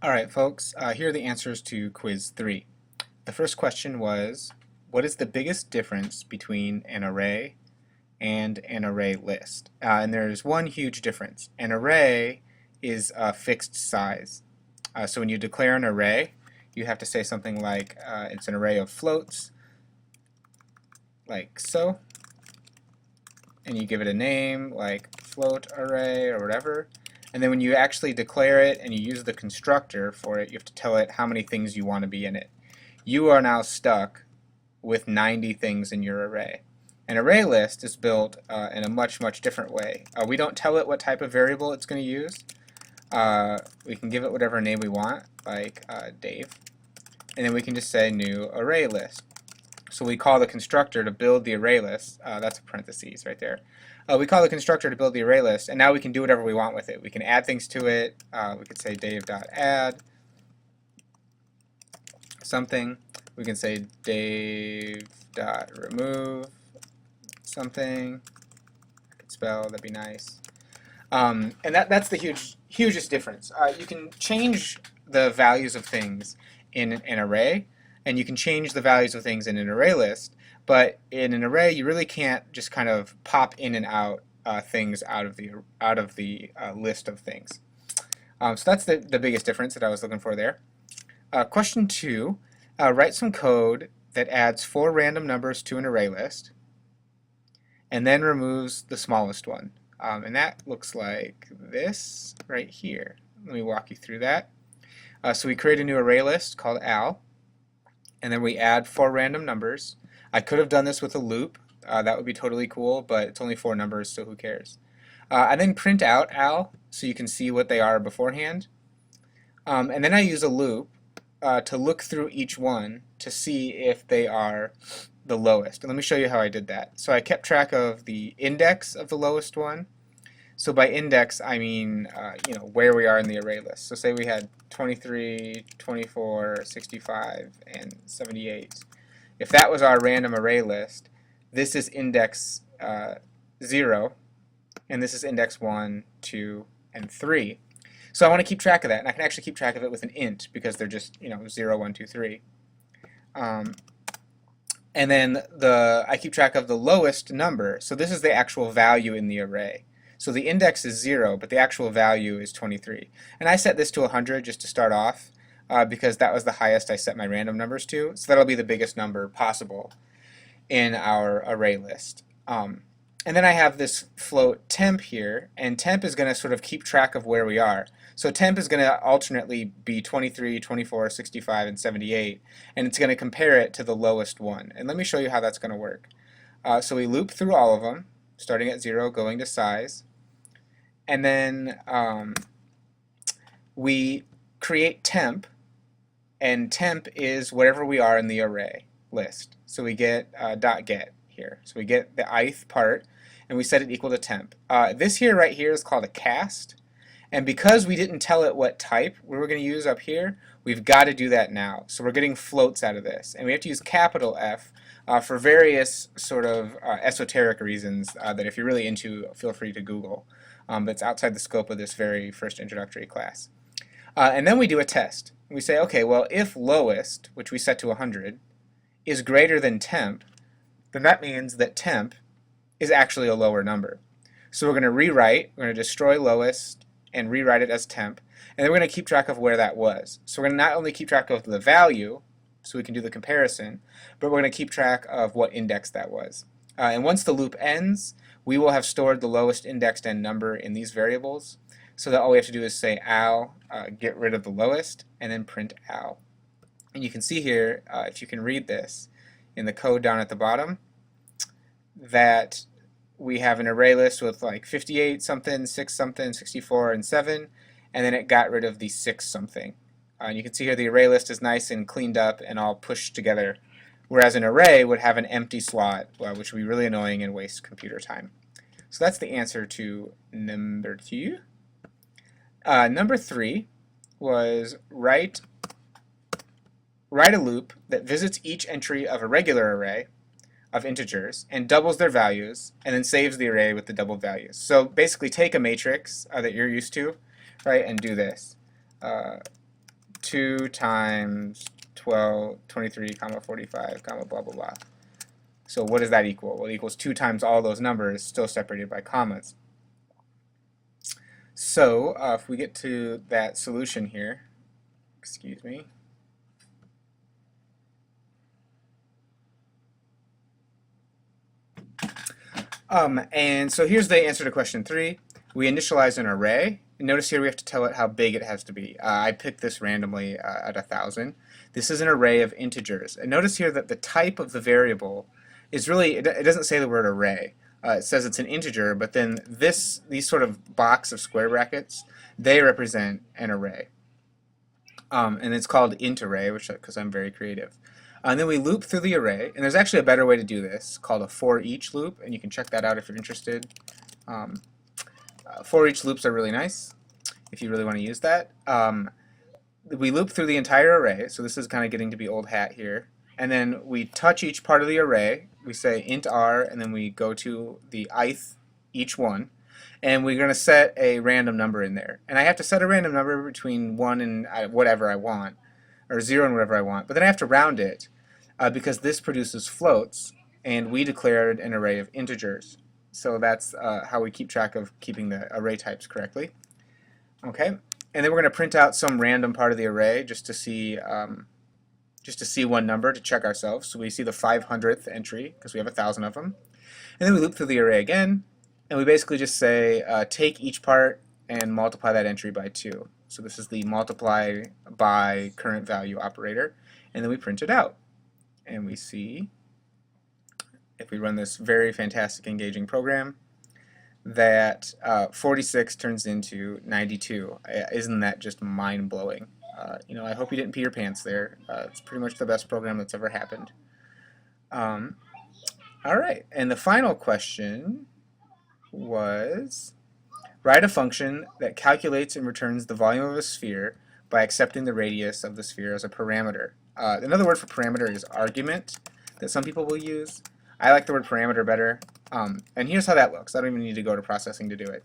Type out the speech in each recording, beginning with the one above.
Alright folks, here are the answers to quiz 3. The first question was, what is the biggest difference between an array and an array list? And there's one huge difference. An array is a fixed size. So when you declare an array, you have to say something like, it's an array of floats, like so, and you give it a name like float array or whatever. And then when you actually declare it and you use the constructor for it, you have to tell it how many things you want to be in it. You are now stuck with 90 things in your array. An array list is built in a much different way. We don't tell it what type of variable it's going to use. We can give it whatever name we want, like Dave. And then we can just say new array list. So we call the constructor to build the array list. That's a parentheses right there. We call the constructor to build the array list, and now we can do whatever we want with it. We can add things to it. We could say dave.add something. We can say dave.remove something. I could spell, that'd be nice. And that's the hugest difference. You can change the values of things in an array, and you can change the values of things in an array list, but in an array you really can't just kind of pop in and out things out of the list of things. So that's the biggest difference that I was looking for there. Question 2, write some code that adds 4 random numbers to an array list and then removes the smallest one. And that looks like this right here. Let me walk you through that. So we create a new array list called al, and then we add 4 random numbers. I could have done this with a loop. That would be totally cool, but it's only 4 numbers, so who cares? I then print out al so you can see what they are beforehand. And then I use a loop to look through each one to see if they are the lowest. And let me show you how I did that. So I kept track of the index of the lowest one. So by index, I mean where we are in the array list. So say we had 23, 24, 65, and 78. If that was our random array list, this is index 0, and this is index 1, 2, and 3. So I want to keep track of that, and I can actually keep track of it with an int because they're just 0, 1, 2, 3. And then I keep track of the lowest number. So this is the actual value in the array. So the index is 0, but the actual value is 23. And I set this to 100 just to start off because that was the highest I set my random numbers to. So that'll be the biggest number possible in our array list. And then I have this float temp here, and temp is going to sort of keep track of where we are. So temp is going to alternately be 23, 24, 65, and 78, and it's going to compare it to the lowest one. And let me show you how that's going to work. So we loop through all of them, starting at 0, going to size. And then we create temp, and temp is wherever we are in the array list. So we get .get here. So we get the ith part, and we set it equal to temp. This here right here is called a cast, and because we didn't tell it what type we were going to use up here, we've got to do that now. So we're getting floats out of this, and we have to use capital F for various sort of esoteric reasons that if you're really into, feel free to Google. But it's outside the scope of this very first introductory class. And then we do a test. We say, okay, well, if lowest, which we set to 100, is greater than temp, then that means that temp is actually a lower number. So we're going to rewrite, we're going to destroy lowest and rewrite it as temp, and then we're going to keep track of where that was. So we're going to not only keep track of the value, so we can do the comparison, but we're going to keep track of what index that was. And once the loop ends, we will have stored the lowest indexed n number in these variables, so that all we have to do is say al, get rid of the lowest, and then print al. And you can see here, if you can read this, in the code down at the bottom, that we have an array list with like 58 something, 6 something, 64, and 7, and then it got rid of the 6 something. And you can see here the array list is nice and cleaned up and all pushed together, whereas an array would have an empty slot, which would be really annoying and waste computer time. So that's the answer to number 2. Number 3 was write a loop that visits each entry of a regular array of integers and doubles their values and then saves the array with the doubled values. So basically take a matrix that you're used to, right, and do this. 2 times 12, 23, comma 45, comma blah, blah, blah. So what does that equal? Well, it equals 2 times all those numbers, still separated by commas. So if we get to that solution here, excuse me, and so here's the answer to question 3. We initialize an array. And notice here we have to tell it how big it has to be. I picked this randomly at 1,000. This is an array of integers. And notice here that the type of the variable is really, it doesn't say the word array. It says it's an integer, but then these sort of box of square brackets, they represent an array. And it's called int array, which because I'm very creative. And then we loop through the array, and there's actually a better way to do this called a for each loop, and you can check that out if you're interested. For each loops are really nice if you really want to use that. We loop through the entire array, so this is kind of getting to be old hat here. And then we touch each part of the array. We say int r, and then we go to the ith each one. And we're going to set a random number in there. And I have to set a random number between 1 and whatever I want, or 0 and whatever I want. But then I have to round it because this produces floats, and we declared an array of integers. So that's how we keep track of keeping the array types correctly. Okay, and then we're going to print out some random part of the array just to see one number to check ourselves. So we see the 500th entry because we have 1,000 of them. And then we loop through the array again, and we basically just say take each part and multiply that entry by 2. So this is the multiply by current value operator, and then we print it out. And we see, if we run this very fantastic engaging program, that 46 turns into 92. Isn't that just mind-blowing? You know, I hope you didn't pee your pants there. It's pretty much the best program that's ever happened. All right, and the final question was, write a function that calculates and returns the volume of a sphere by accepting the radius of the sphere as a parameter. Another word for parameter is argument that some people will use. I like the word parameter better. And here's how that looks. I don't even need to go to processing to do it.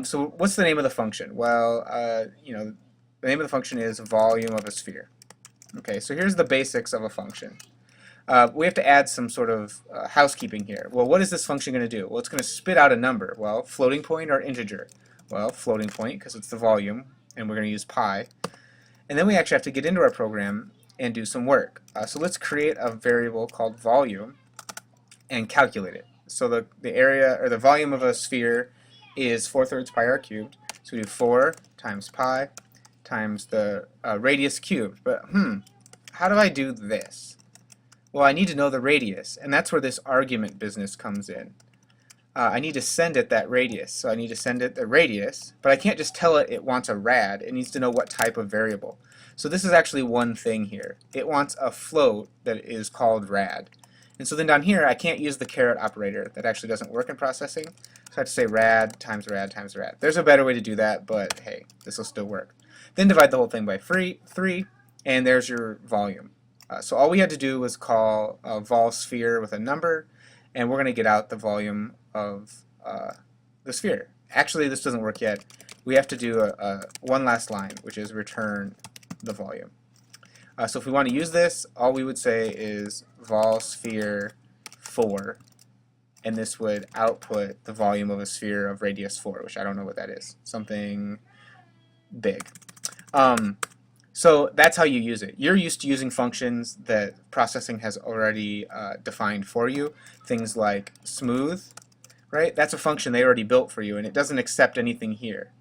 So what's the name of the function? Well, you know, the name of the function is volume of a sphere. Okay, so here's the basics of a function. We have to add some sort of housekeeping here. Well, what is this function going to do? Well, it's going to spit out a number. Well, floating point or integer? Well, floating point because it's the volume, and we're going to use pi. And then we actually have to get into our program and do some work. So let's create a variable called volume and calculate it. So the area or the volume of a sphere is 4/3 pi r cubed. So we do 4 times pi times the radius cubed. But how do I do this? Well, I need to know the radius, and that's where this argument business comes in. I need to send it that radius. So I need to send it the radius, but I can't just tell it wants a rad. It needs to know what type of variable. So this is actually one thing here. It wants a float that is called rad. And so then down here, I can't use the caret operator. That actually doesn't work in processing. So I have to say rad times rad times rad. There's a better way to do that, but hey, this will still work. Then divide the whole thing by 3, and there's your volume. So all we had to do was call a vol sphere with a number, and we're going to get out the volume of the sphere. Actually, this doesn't work yet. We have to do one last line, which is return the volume. So if we want to use this, all we would say is vol sphere 4, and this would output the volume of a sphere of radius 4, which I don't know what that is. Something big. So that's how you use it. You're used to using functions that processing has already defined for you. Things like smooth, right? That's a function they already built for you, and it doesn't accept anything here.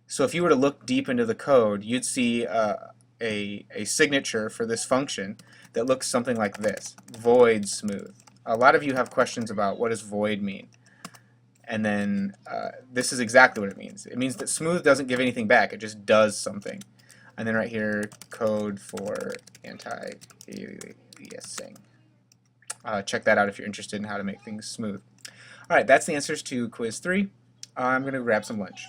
So if you were to look deep into the code, you'd see a signature for this function that looks something like this, void smooth. A lot of you have questions about what does void mean. And then this is exactly what it means. It means that smooth doesn't give anything back, it just does something. And then right here, code for anti-aliasing. Check that out if you're interested in how to make things smooth. All right, that's the answers to quiz 3. I'm going to grab some lunch.